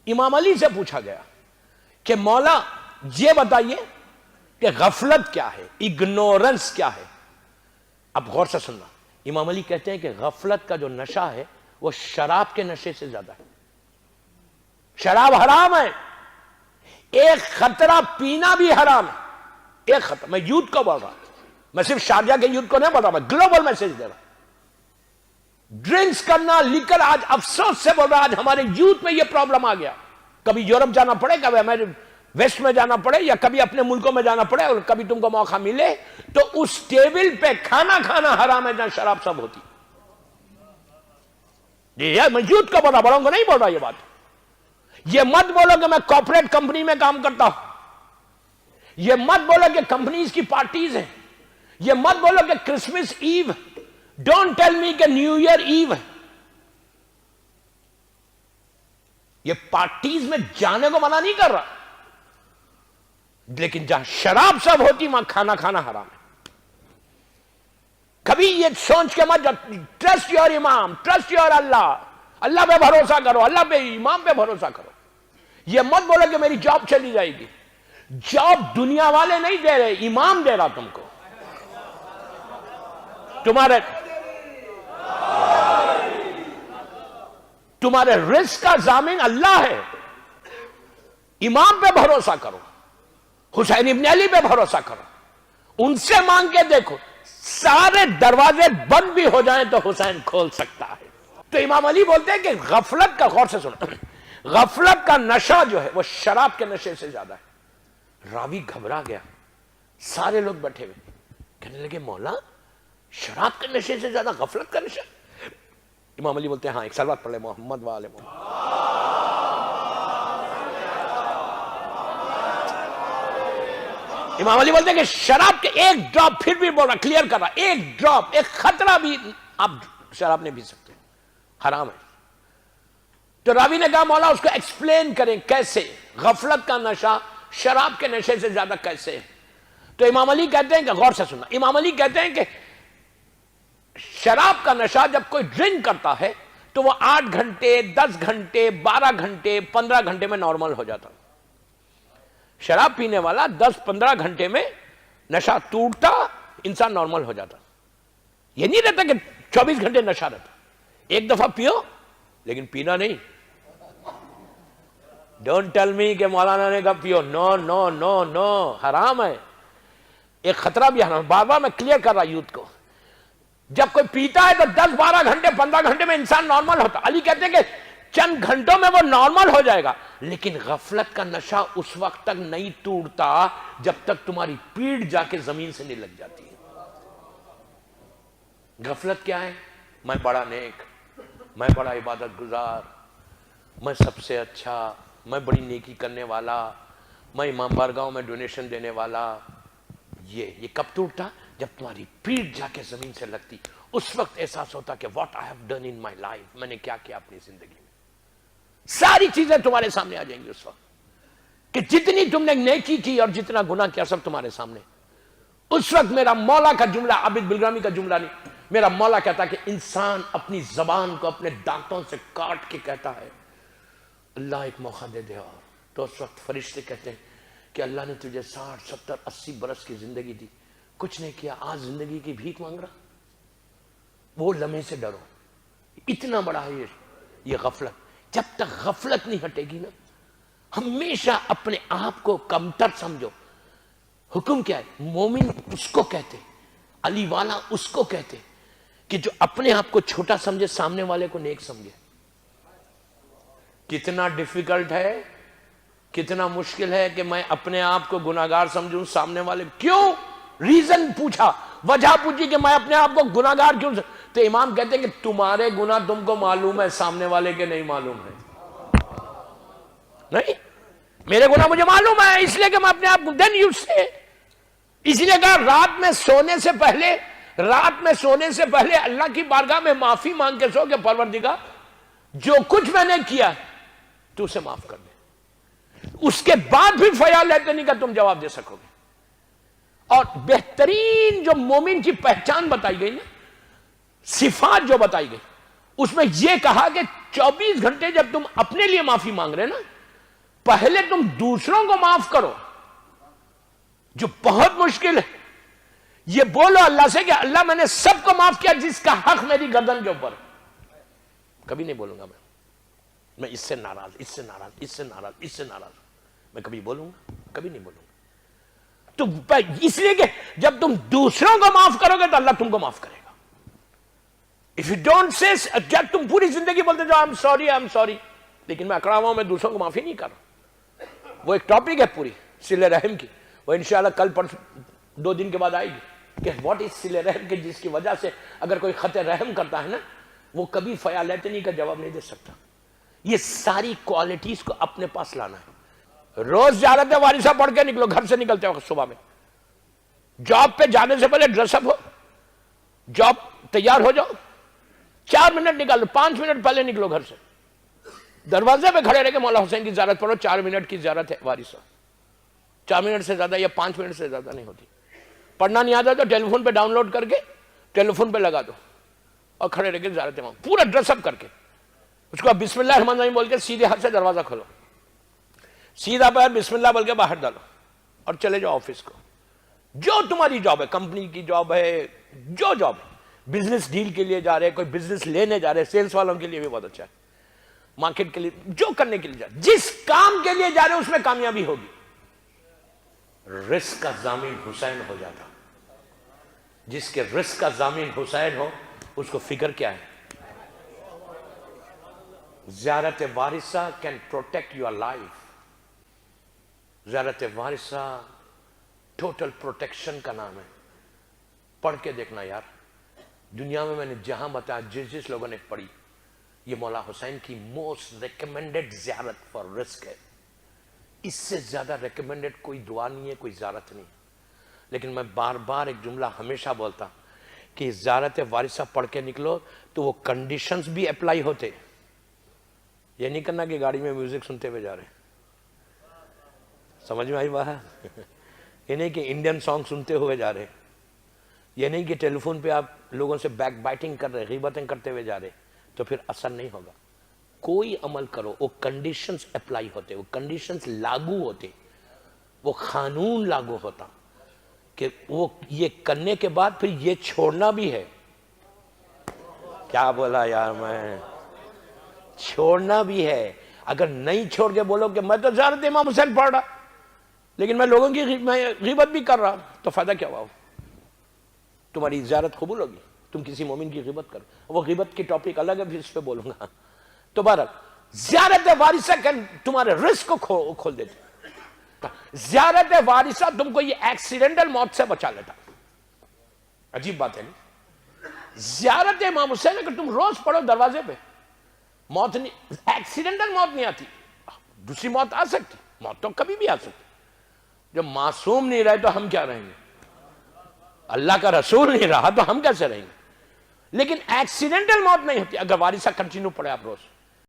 امام علی سے پوچھا گیا کہ مولا یہ بتائیے کہ غفلت کیا ہے، اگنورنس کیا ہے؟ اب غور سے سننا، امام علی کہتے ہیں کہ غفلت کا جو نشہ ہے وہ شراب کے نشے سے زیادہ ہے۔ شراب حرام ہے، ایک خطرہ پینا بھی حرام ہے، ایک خطرہ۔ میں یوتھ کو بول رہا ہوں، میں صرف شارجہ کے یوتھ کو نہیں بول رہا، میں گلوبل میسج دے رہا ہوں۔ ڈرنکس کرنا، لیکر، آج افسوس سے بول رہا آج ہمارے یوتھ میں یہ پرابلم آ گیا۔ کبھی یورپ جانا پڑے، کبھی ہمارے ویسٹ میں جانا پڑے، یا کبھی اپنے ملکوں میں جانا پڑے، اور کبھی تم کو موقع ملے تو اس ٹیبل پہ کھانا کھانا حرام ہے جہاں شراب سب ہوتی۔ یہ میں یوتھ کو بول رہا، بڑوں کو نہیں بول رہا یہ بات۔ یہ مت بولو کہ میں کارپوریٹ کمپنی میں کام کرتا ہوں، یہ مت بولو کہ کمپنیز کی پارٹیز ہیں، یہ مت بولو کہ کرسمس ایو، ڈونٹ ٹیل می کہ نیو ایئر ایو ہے۔ یہ پارٹیز میں جانے کو منع نہیں کر رہا، لیکن جہاں شراب سب ہوتی وہاں کھانا کھانا حرام ہے۔ کبھی یہ سوچ کے مت ٹرسٹ یور امام، ٹرسٹ یور اللہ، اللہ پہ بھروسہ کرو، اللہ پہ، امام پہ بھروسہ کرو۔ یہ مت بولو کہ میری جاب چلی جائے گی۔ جاب دنیا والے نہیں دے رہے، امام دے رہا تم کو۔ تمہارے رزق کا ضامن اللہ ہے، امام پہ بھروسہ کرو، حسین ابن علی پہ بھروسہ کرو، ان سے مانگ کے دیکھو، سارے دروازے بند بھی ہو جائیں تو حسین کھول سکتا ہے۔ تو امام علی بولتے ہیں کہ غفلت کا، غور سے سنو، غفلت کا نشہ جو ہے وہ شراب کے نشے سے زیادہ ہے۔ راوی گھبرا گیا، سارے لوگ بیٹھے ہوئے، کہنے لگے مولا شراب کے نشے سے زیادہ غفلت کا نشہ؟ امام علی بولتے ہیں ہاں، ایک صلوات پڑھ لے محمد و آل محمد۔ امام علی بولتے ہیں کہ شراب کے ایک ڈراپ، پھر بھی بول رہا، کلیئر کر رہا، ایک ڈراپ، ایک خطرہ بھی آپ شراب نہیں پی سکتے، حرام ہے۔ تو راوی نے کہا مولا اس کو ایکسپلین کریں، کیسے غفلت کا نشہ شراب کے نشے سے زیادہ کیسے ہے؟ تو امام علی کہتے ہیں کہ غور سے سننا، امام علی کہتے ہیں کہ شراب کا نشہ جب کوئی ڈرنک کرتا ہے تو وہ 8 گھنٹے 10 گھنٹے 12 گھنٹے 15 گھنٹے میں نارمل ہو جاتا۔ شراب پینے والا 10-15 گھنٹے میں نشہ ٹوٹتا، انسان نارمل ہو جاتا۔ یہ نہیں رہتا کہ 24 گھنٹے نشہ رہتا، ایک دفعہ پیو لیکن پینا نہیں۔ ڈونٹ ٹیل می کہ مولانا نے کہا پیو، نو نو نو نو، حرام ہے، ایک خطرہ بھی حرام۔ بار بار میں کلیئر کر رہا یوتھ کو، جب کوئی پیتا ہے تو 10-12 گھنٹے 15 گھنٹے میں انسان نارمل ہوتا۔ علی کہتے ہیں کہ چند گھنٹوں میں وہ نارمل ہو جائے گا، لیکن غفلت کا نشہ اس وقت تک نہیں ٹوٹتا جب تک تمہاری پیٹھ جا کے زمین سے نہیں لگ جاتی ہے۔ غفلت کیا ہے؟ میں بڑا نیک، میں بڑا عبادت گزار، میں سب سے اچھا، میں بڑی نیکی کرنے والا، میں امام بارگاہوں میں ڈونیشن دینے والا۔ یہ کب ٹوٹتا؟ جب تمہاری پیٹھ جا کے زمین سے لگتی، اس وقت احساس ہوتا کہ what I have done in my life, میں نے کیا کیا اپنی زندگی میں۔ ساری چیزیں تمہارے سامنے آ جائیں گی اس وقت کہ جتنی تم نے نیکی کی اور جتنا گناہ کیا سب تمہارے سامنے۔ اس وقت میرا مولا کا جملہ، عابد بلرامی کا جملہ نہیں، میرا مولا کہتا کہ انسان اپنی زبان کو اپنے دانتوں سے کاٹ کے کہتا ہے اللہ ایک موقع دے دے، اور تو اس وقت فرشتے کہتے ہیں کہ اللہ نے تجھے 60 70 80 برس کی زندگی دی، کچھ نہیں کیا، آج زندگی کی بھیک مانگ رہا۔ وہ لمحے سے ڈرو، اتنا بڑا ہے یہ غفلت۔ جب تک غفلت نہیں ہٹے گی نا، ہمیشہ اپنے آپ کو کمتر سمجھو۔ حکم کیا ہے؟ مومن اس کو کہتے، علی والا اس کو کہتے کہ جو اپنے آپ کو چھوٹا سمجھے، سامنے والے کو نیک سمجھے۔ کتنا ڈیفیکلٹ ہے، کتنا مشکل ہے کہ میں اپنے آپ کو گناہگار سمجھوں، سامنے والے کیوں؟ ریزن پوچھا، وجہ پوچھی کہ میں اپنے آپ کو گناہگار کیوں؟ تو امام کہتے ہیں کہ تمہارے گناہ تم کو معلوم ہے، سامنے والے کے نہیں معلوم ہے۔ نہیں، میرے گناہ مجھے معلوم ہے، اس لیے کہ میں اپنے آپ کو دین یو سے، اس لیے کہا رات میں سونے سے پہلے اللہ کی بارگاہ میں معافی مانگ کے سو کہ پروردگار جو کچھ میں نے کیا تو اسے معاف کر دے۔ اس کے بعد بھی خیال لیتے نہیں کہ تم جواب دے سکو گے۔ اور بہترین جو مومن کی پہچان بتائی گئی نا، صفات جو بتائی گئی، اس میں یہ کہا کہ 24 گھنٹے جب تم اپنے لیے معافی مانگ رہے نا، پہلے تم دوسروں کو معاف کرو، جو بہت مشکل ہے. یہ بولو اللہ سے کہ اللہ میں نے سب کو معاف کیا جس کا حق میری گردن کے اوپر. کبھی نہیں بولوں گا میں اس سے ناراض، اس سے ناراض، اس سے ناراض، اس سے ناراض. میں کبھی بولوں گا؟ کبھی نہیں بولوں گا. تو اس لیے کہ جب تم دوسروں کو معاف کرو گے تو اللہ تم کو معاف کرے گا. If you don't say, جب تم پوری زندگی بولتے جاؤ I'm sorry I'm sorry، لیکن میں اکڑا ہوا ہوں، میں دوسروں کو معافی نہیں کر رہا. وہ ایک ٹاپک ہے پوری صلہ رحم کی، وہ انشاءاللہ کل پرسوں 2 دن کے بعد آئے گی کہ واٹ از صلہ رحم، کہ جس کی وجہ سے اگر کوئی خط رحم کرتا ہے نا وہ کبھی فیالتنی کا جواب نہیں دے سکتا. یہ ساری کوالٹیز کو اپنے پاس لانا ہے. روز زیارت وارثہ پڑھ کے نکلو، گھر سے نکلتے وقت صبح میں. جاب پہ جانے سے پہلے ڈریس اپ ہو، جاب تیار ہو جاؤ، 4 منٹ نکالو، 5 منٹ پہلے نکلو گھر سے. دروازے پہ کھڑے رہ کے مولا حسین کی زیارت پڑھو. 4 منٹ کی زیارت ہے وارثہ، 4 منٹ سے زیادہ یا 5 منٹ سے زیادہ نہیں ہوتی. پڑھنا نہیں آتا تو ٹیلی فون پہ ڈاؤن لوڈ کر کے ٹیلی فون پہ لگا دو اور کھڑے رہ کے زیارت امام پورا ڈریس اپ کر کے. اس کو بسم اللہ الرحمن الرحیم بول کے سیدھے ہاتھ سے دروازہ کھولو، سیدھا پیر بسم اللہ بول کے باہر ڈالو اور چلے جاؤ آفس کو. جو تمہاری جاب ہے، کمپنی کی جاب ہے، جو جاب ہے، بزنس ڈیل کے لیے جا رہے، کوئی بزنس لینے جا رہے، سیلس والوں کے لیے بھی بہت اچھا ہے، مارکیٹ کے لیے جو کرنے کے لیے جا رہے، جس کام کے لیے جا رہے اس میں کامیابی ہوگی. رزق کا ضامن حسین ہو جاتا. جس کے رزق کا ضامن حسین ہو اس کو فکر کیا ہے؟ زیارت وارثہ کین پروٹیکٹ یور لائف. زیارت وارثہ ٹوٹل پروٹیکشن کا نام ہے. پڑھ کے دیکھنا یار، دنیا میں نے جہاں بتایا جس لوگوں نے پڑھی، یہ مولا حسین کی موسٹ ریکمینڈڈ زیارت فار رزق ہے. اس سے زیادہ ریکمینڈڈ کوئی دعا نہیں ہے، کوئی زیارت نہیں. لیکن میں بار بار ایک جملہ ہمیشہ بولتا کہ زیارت وارثہ پڑھ کے نکلو تو وہ کنڈیشنز بھی اپلائی ہوتے. یہ نہیں کرنا کہ گاڑی میں میوزک سنتے ہوئے جا رہے ہیں، سمجھ میں آئی بات؟ یہ نہیں کہ انڈین سانگ سنتے ہوئے جا رہے، یہ نہیں کہ ٹیلی فون پہ آپ لوگوں سے بیک بائٹنگ کر رہے، غیبتیں کرتے ہوئے جا رہے، تو پھر اثر نہیں ہوگا. کوئی عمل کرو وہ کنڈیشنز اپلائی ہوتے، وہ کنڈیشنز لاگو ہوتے، وہ قانون لاگو ہوتا کہ وہ یہ کرنے کے بعد پھر یہ چھوڑنا بھی ہے. کیا بولا یار میں؟ چھوڑنا بھی ہے. اگر نہیں چھوڑ کے بولو کہ میں تو زیارت امام حسین پڑھ رہا لیکن میں لوگوں کی غیبت بھی کر رہا، تو فائدہ کیا ہوا؟ تمہاری زیارت قبول ہوگی؟ تم کسی مومن کی غیبت کرو، وہ غیبت کی ٹاپک الگ ہے، پھر اس پہ بولوں گا. تو بہرحال زیارت وارثہ تمہارے رزق کو کھول دیتے. زیارت وارثہ تم کو یہ ایکسیڈنٹل موت سے بچا لیتا. عجیب بات ہے نہیں؟ زیارت امام حسین اگر تم روز پڑھو دروازے پہ، موت نہیں، ایکسیڈنٹل موت نہیں آتی. دوسری موت آ سکتی، موت تو کبھی بھی آ سکتی. جب معصوم نہیں رہے تو ہم کیا رہیں گے؟ اللہ کا رسول نہیں رہا تو ہم کیسے رہیں گے؟ لیکن ایکسیڈنٹل موت نہیں ہوتی اگر وارثہ کنٹینیو پڑھے آپ روز.